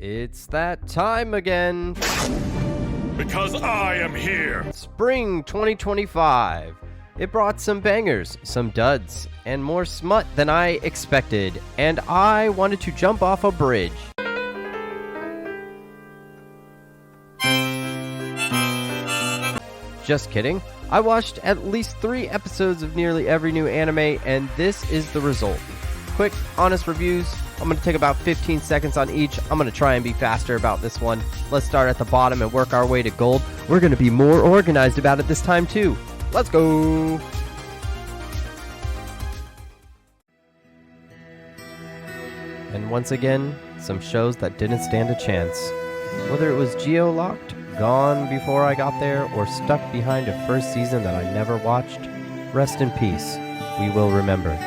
It's that time again. Because I am here. Spring 2025. It brought some bangers, some duds, and more smut than I expected, and I wanted to jump off a bridge. Just kidding. I watched at least 3 episodes of nearly every new anime, and this is the result. Quick, honest reviews. I'm going to take about 15 seconds on each. I'm going to try and be faster about this one. Let's start at the bottom and work our way to gold. We're going to be more organized about it this time too. Let's go! And once again, some shows that didn't stand a chance. Whether it was geo-locked, gone before I got there, or stuck behind a first season that I never watched, rest in peace. We will remember.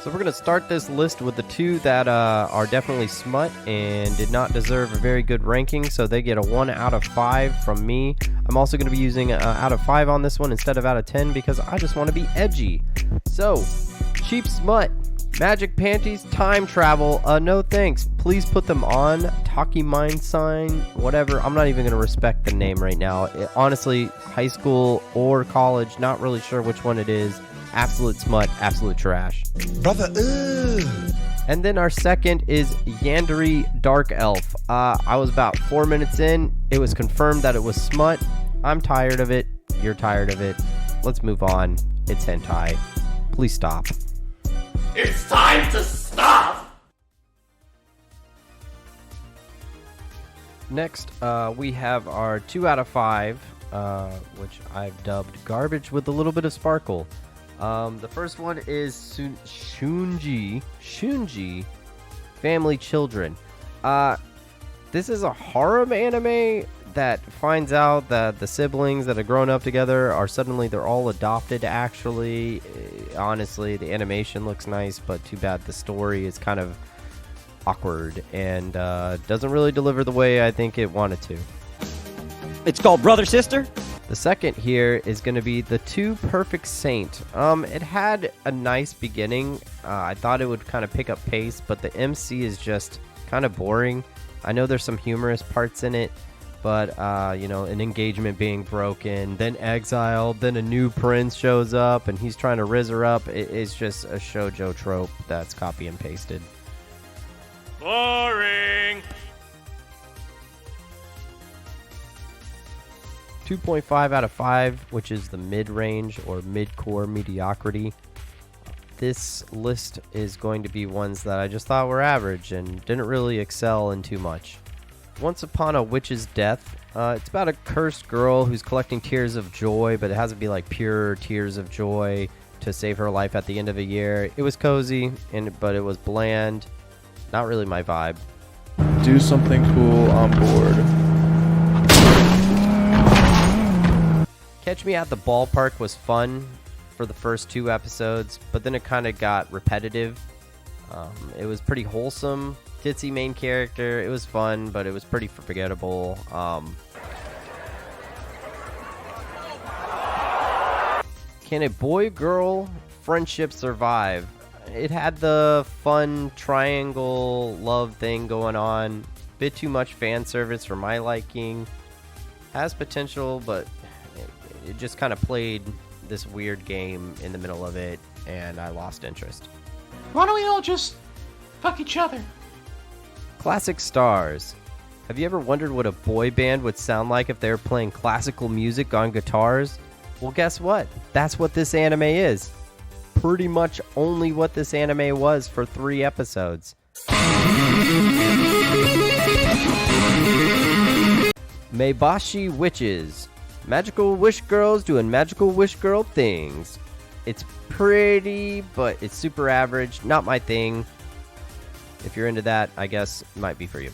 So we're going to start this list with the 2 that are definitely smut and did not deserve a very good ranking, so they get a 1 out of 5 from me. I'm also going to be using out of 5 on this one instead of out of 10 because I just want to be edgy. So, cheap smut, magic panties, time travel, no thanks. Please put them on. Taki Mind Sign, whatever. I'm not even going to respect the name right now. Honestly, high school or college, not really sure which one it is. Absolute smut, absolute trash. Brother, ugh. And then our second is Yandere Dark Elf. I was about 4 minutes in. It was confirmed that it was smut. I'm tired of it. You're tired of it. Let's move on. It's hentai. Please stop. It's time to stop! Next, we have our 2 out of 5, which I've dubbed garbage with a little bit of sparkle. The first one is Shunji Family Children. This is a harem anime that finds out that the siblings that have grown up together are suddenly they're all adopted. Actually, honestly, the animation looks nice, but too bad the story is kind of awkward and doesn't really deliver the way I think it wanted to. It's called Brother Sister. The second here is going to be The 2 Perfect Saint. It had a nice beginning. I thought it would kind of pick up pace, but the MC is just kind of boring. I know there's some humorous parts in it, but, an engagement being broken, then exiled, then a new prince shows up, and he's trying to rizz her up. It's just a shoujo trope that's copy and pasted. Boring! 2.5 out of 5, which is the mid-range or mid-core mediocrity. This list is going to be ones that I just thought were average and didn't really excel in too much. Once Upon a Witch's Death. It's about a cursed girl who's collecting tears of joy, but it has to be like pure tears of joy to save her life at the end of a year. It was cozy, but it was bland. Not really my vibe. Do something cool on board. Catch Me at the Ballpark was fun for the first 2 episodes, but then it kind of got repetitive. It was pretty wholesome. Titsy main character. It was fun, but it was pretty forgettable. Can a boy-girl friendship survive? It had the fun triangle love thing going on. Bit too much fan service for my liking. Has potential, but it just kind of played this weird game in the middle of it, and I lost interest. Why don't we all just fuck each other? Classic stars. Have you ever wondered what a boy band would sound like if they were playing classical music on guitars? Well, guess what? That's what this anime is. Pretty much only what this anime was for 3 episodes. Meibashi Witches. Magical wish girls doing magical wish girl things. It's pretty, but it's super average. Not my thing. If you're into that, I guess it might be for you.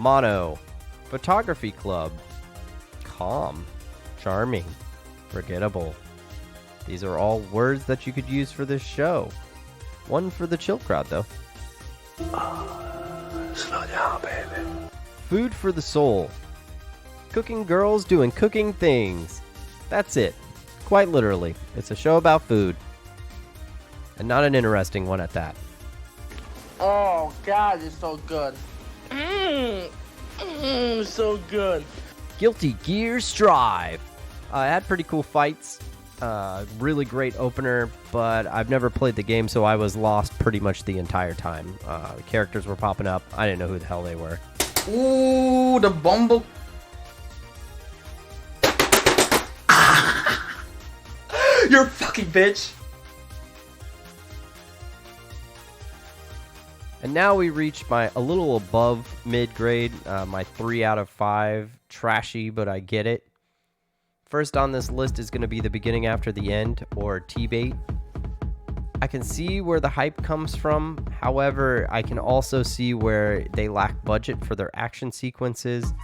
Mono. Photography Club. Calm. Charming. Forgettable. These are all words that you could use for this show. One for the chill crowd, though. Slow down, baby. Food for the soul. Cooking girls doing cooking things. That's it. Quite literally. It's a show about food. And not an interesting one at that. Oh, God, it's so good. So good. Guilty Gear Strive. It had pretty cool fights. Really great opener, but I've never played the game, so I was lost pretty much the entire time. The characters were popping up. I didn't know who the hell they were. Ooh, the bumble. You're a fucking bitch. And now we reach a little above mid-grade, my 3 out of 5. Trashy, but I get it. First on this list is going to be The Beginning After the End, or T-Bait. I can see where the hype comes from. However, I can also see where they lack budget for their action sequences.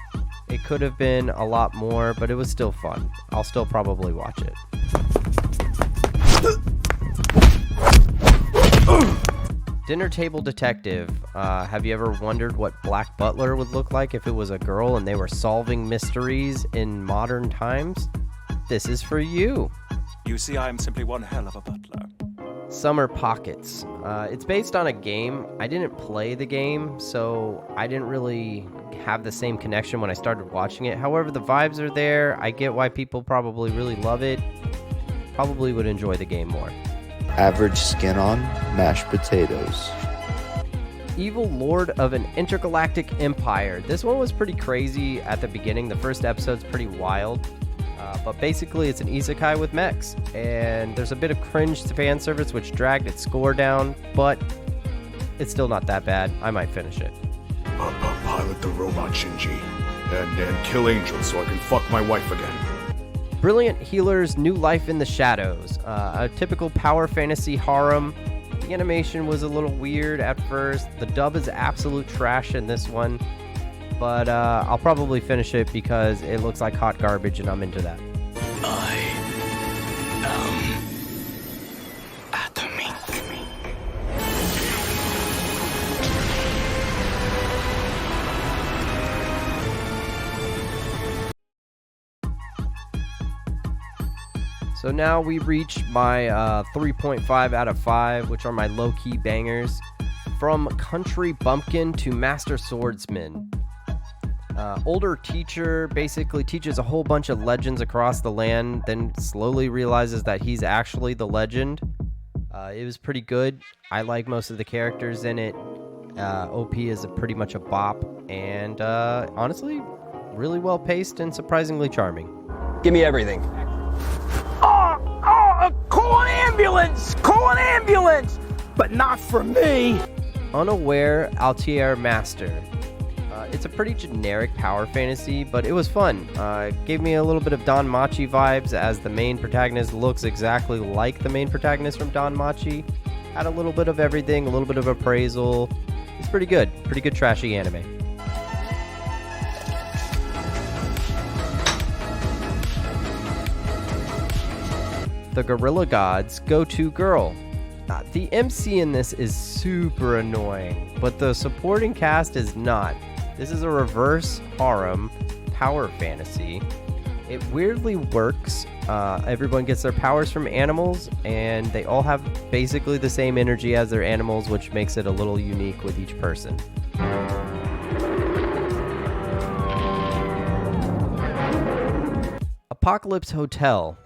It could have been a lot more, but it was still fun. I'll still probably watch it. Dinner Table Detective. Have you ever wondered what Black Butler would look like if it was a girl and they were solving mysteries in modern times? This is for you. You see, I am simply one hell of a butler. Summer Pockets. It's based on a game. I didn't play the game, so I didn't really have the same connection when I started watching it. However, the vibes are there. I get why people probably really love it. Probably would enjoy the game more. Average skin on, mashed potatoes. Evil Lord of an Intergalactic Empire. This one was pretty crazy at the beginning. The first episode's pretty wild. But basically, it's an isekai with mechs. And there's a bit of cringe to fan service, which dragged its score down. But it's still not that bad. I might finish it. Pilot the robot Shinji. And kill Angel so I can fuck my wife again. Brilliant Healer's New Life in the Shadows. A typical power fantasy harem. The animation was a little weird at first. The dub is absolute trash in this one. But I'll probably finish it because it looks like hot garbage and I'm into that. So now we reach my 3.5 out of 5, which are my low-key bangers. From Country Bumpkin to Master Swordsman. Older teacher basically teaches a whole bunch of legends across the land, then slowly realizes that he's actually the legend. It was pretty good. I like most of the characters in it. OP is pretty much a bop, and honestly, really well paced and surprisingly charming. Give me everything. Call an ambulance! Call an ambulance! But not for me! Unaware Altair Master. It's a pretty generic power fantasy, but it was fun. Gave me a little bit of Don Machi vibes, as the main protagonist looks exactly like the main protagonist from Don Machi. Had a little bit of everything, a little bit of appraisal. It's pretty good trashy anime. The Gorilla Gods Go-To Girl. The MC in this is super annoying, but the supporting cast is not. This is a reverse harem power fantasy. It weirdly works. Everyone gets their powers from animals, and they all have basically the same energy as their animals, which makes it a little unique with each person. Apocalypse Hotel.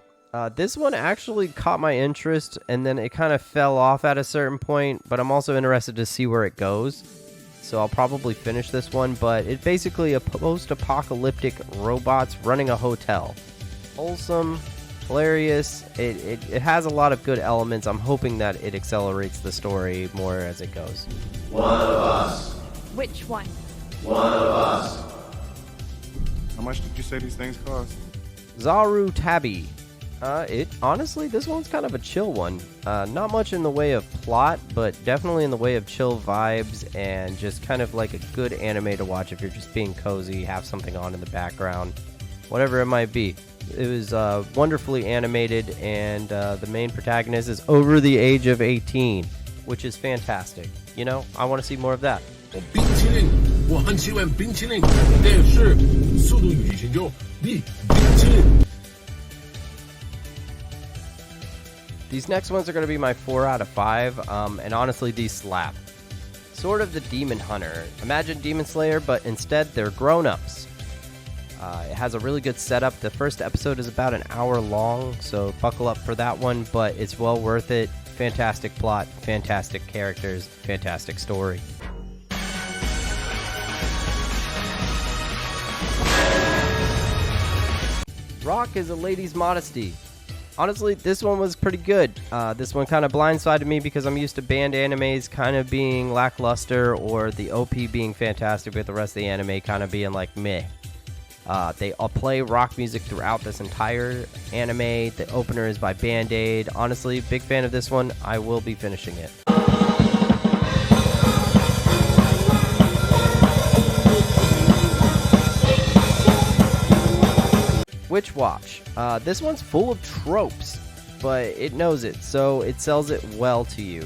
This one actually caught my interest, and then it kind of fell off at a certain point, but I'm also interested to see where it goes. So I'll probably finish this one, but it's basically a post-apocalyptic robots running a hotel. Wholesome, hilarious, it has a lot of good elements. I'm hoping that it accelerates the story more as it goes. One of us. Which one? One of us. How much did you say these things cost? Zaru Tabi. Honestly, this one's kind of a chill one. Not much in the way of plot, but definitely in the way of chill vibes and just kind of like a good anime to watch if you're just being cozy, have something on in the background, whatever it might be. It was wonderfully animated, and the main protagonist is over the age of 18, which is fantastic. You know, I want to see more of that. 冰淇淋，我很喜欢冰淇淋，但是速度与激情就比冰淇淋。 These next ones are going to be my 4 out of 5, and honestly, these slap. Sort of the Demon Hunter. Imagine Demon Slayer, but instead they're grown-ups. It has a really good setup. The first episode is about an hour long, so buckle up for that one, but it's well worth it. Fantastic plot, fantastic characters, fantastic story. Rock is a lady's modesty. Honestly, this one was pretty good. This one kind of blindsided me because I'm used to banned animes kind of being lackluster or the OP being fantastic, but the rest of the anime kind of being like meh. They all play rock music throughout this entire anime. The opener is by Band-Aid. Honestly, big fan of this one. I will be finishing it. Witch Watch. This one's full of tropes, but it knows it, so it sells it well to you.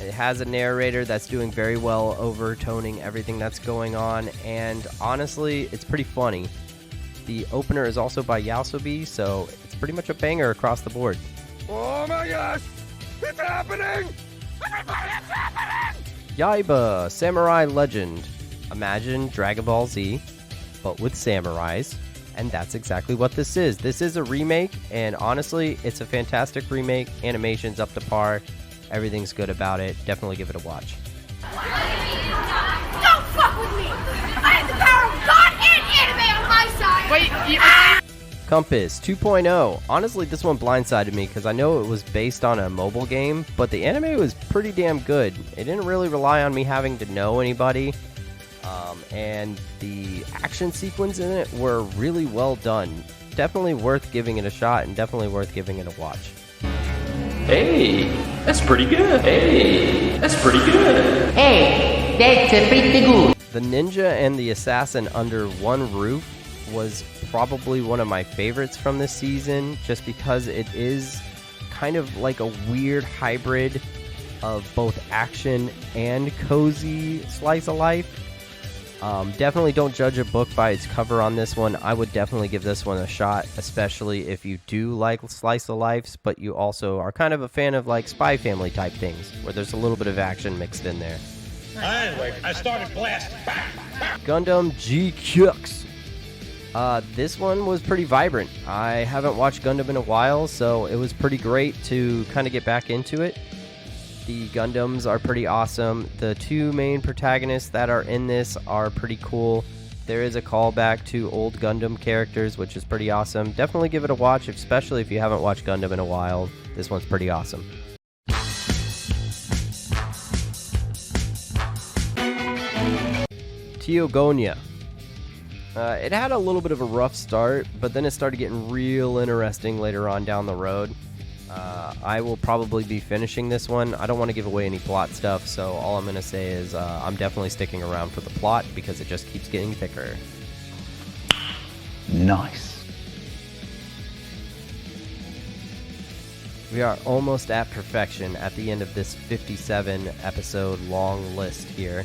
It has a narrator that's doing very well overtoning everything that's going on, and honestly, it's pretty funny. The opener is also by Yasobi, so it's pretty much a banger across the board. Oh my gosh! It's happening! Everybody, it's happening! Yaiba, Samurai Legend. Imagine Dragon Ball Z, but with samurais. And that's exactly what this is. This is a remake, and honestly, it's a fantastic remake. Animation's up to par. Everything's good about it. Definitely give it a watch. Don't fuck with me! I have the power of God and anime on my side! Wait, Compass 2.0. Honestly, this one blindsided me because I know it was based on a mobile game, but the anime was pretty damn good. It didn't really rely on me having to know anybody. And the action sequences in it were really well done. Definitely worth giving it a shot and definitely worth giving it a watch. Hey, that's pretty good. Hey, that's pretty good. Hey, that's pretty good. The Ninja and the Assassin Under One Roof was probably one of my favorites from this season, just because it is kind of like a weird hybrid of both action and cozy slice of life. Definitely don't judge a book by its cover on this one. I would definitely give this one a shot, especially if you do like slice of lives, but you also are kind of a fan of like Spy Family type things, where there's a little bit of action mixed in there. Anyway, I started blasting. Gundam GX. This one was pretty vibrant. I haven't watched Gundam in a while, so it was pretty great to kind of get back into it. The Gundams are pretty awesome. The two main protagonists that are in this are pretty cool. There is a callback to old Gundam characters, which is pretty awesome. Definitely give it a watch, especially if you haven't watched Gundam in a while. This one's pretty awesome. Teogonia. It had a little bit of a rough start, but then it started getting real interesting later on down the road. I will probably be finishing this one. I don't want to give away any plot stuff, so all I'm going to say is I'm definitely sticking around for the plot because it just keeps getting thicker. Nice. We are almost at perfection at the end of this 57 episode long list here.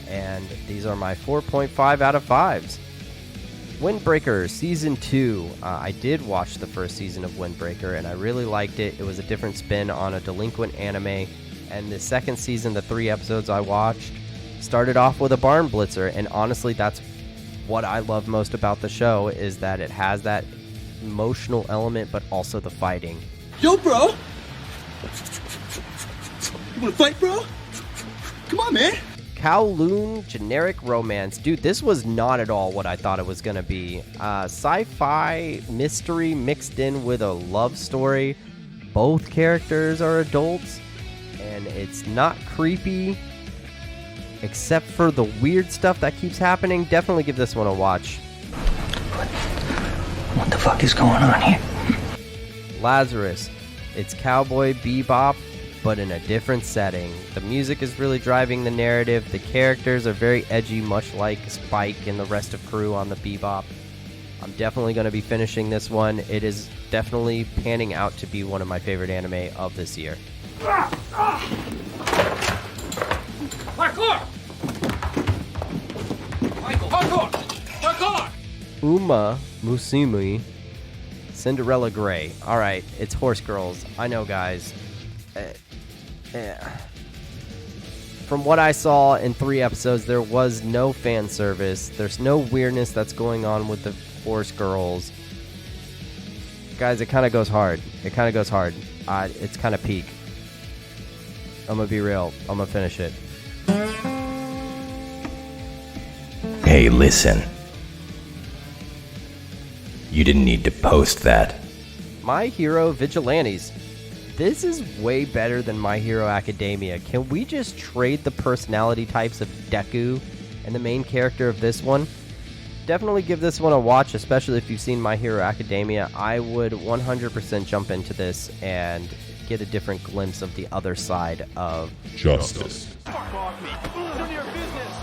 And these are my 4.5 out of 5s. Windbreaker Season 2. I did watch the first season of Windbreaker, and I really liked it. It was a different spin on a delinquent anime. And the second season, the 3 episodes I watched, started off with a barn blitzer. And honestly, that's what I love most about the show, is that it has that emotional element, but also the fighting. Yo, bro! You wanna fight, bro? Come on, man! Kowloon Generic Romance. Dude, this was not at all what I thought it was going to be. Sci-fi mystery mixed in with a love story. Both characters are adults, and it's not creepy, except for the weird stuff that keeps happening. Definitely give this one a watch. What the fuck is going on here? Lazarus. It's Cowboy Bebop, but in a different setting. The music is really driving the narrative. The characters are very edgy, much like Spike and the rest of crew on the Bebop. I'm definitely going to be finishing this one. It is definitely panning out to be one of my favorite anime of this year. Uma Musume Cinderella Grey. Alright, it's Horse Girls. I know, guys. From what I saw in 3 episodes, there was no fan service. There's no weirdness that's going on with the Horse Girls. Guys, it kind of goes hard. It's kind of peak. I'm gonna be real. I'm gonna finish it. Hey, listen. You didn't need to post that. My Hero Vigilantes. This is way better than My Hero Academia. Can we just trade the personality types of Deku and the main character of this one? Definitely give this one a watch, especially if you've seen My Hero Academia. I would 100% jump into this and get a different glimpse of the other side of Justice. Fuck off me. None of your business.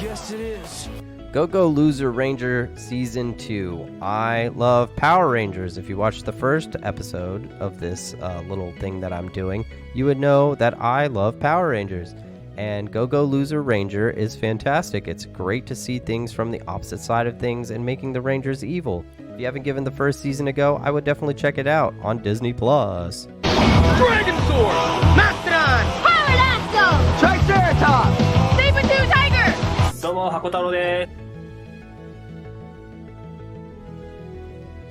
Yes, it is. Go-Go Loser Ranger Season 2. I love Power Rangers. If you watched the first episode of this little thing that I'm doing, you would know that I love Power Rangers. And Go-Go Loser Ranger is fantastic. It's great to see things from the opposite side of things and making the Rangers evil. If you haven't given the first season a go, I would definitely check it out on Disney+. Plus. Dragon Sword! Mastodon! Power Lasso! Triceratops! Saber-tooth Tiger! どうも、箱太郎です。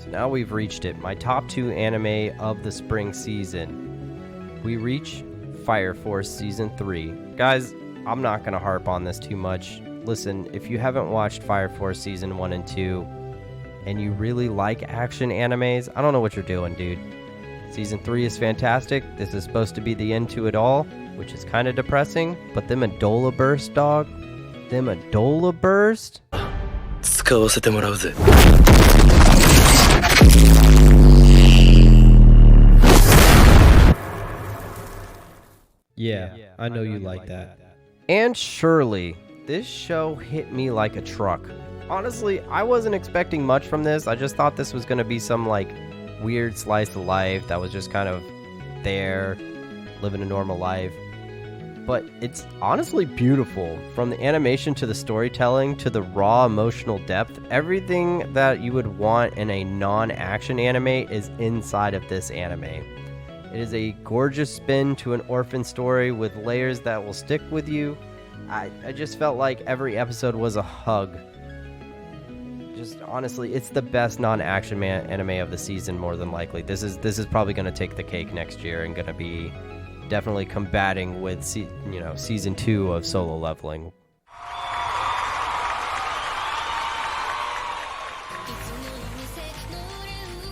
So now we've reached it. My top 2 anime of the spring season. We reach Fire Force Season 3. Guys, I'm not going to harp on this too much. Listen, if you haven't watched Fire Force Season 1 and 2, and you really like action animes, I don't know what you're doing, dude. Season 3 is fantastic. This is supposed to be the end to it all, which is kind of depressing. But them Adola Burst, dog. Them Adola Burst. 使わせてもらうぜ。Yeah, I know you like that. And surely, this show hit me like a truck. Honestly, I wasn't expecting much from this. I just thought this was going to be some, like, weird slice of life that was just kind of there, living a normal life. But it's honestly beautiful. From the animation to the storytelling to the raw emotional depth, everything that you would want in a non-action anime is inside of this anime. It is a gorgeous spin to an orphan story with layers that will stick with you. I just felt like every episode was a hug. Just honestly, it's the best non-action anime of the season, more than likely. This is probably going to take the cake next year and going to be definitely combating with season 2 of Solo Leveling.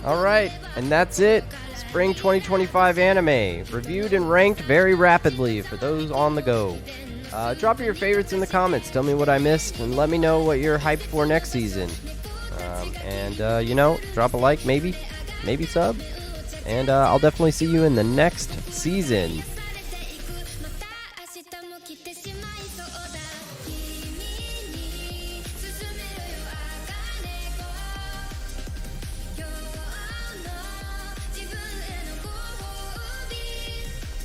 All right, and that's it. Spring 2025 anime, reviewed and ranked very rapidly for those on the go. Drop your favorites in the comments, tell me what I missed, and let me know what you're hyped for next season. Drop a like, maybe sub, and I'll definitely see you in the next season.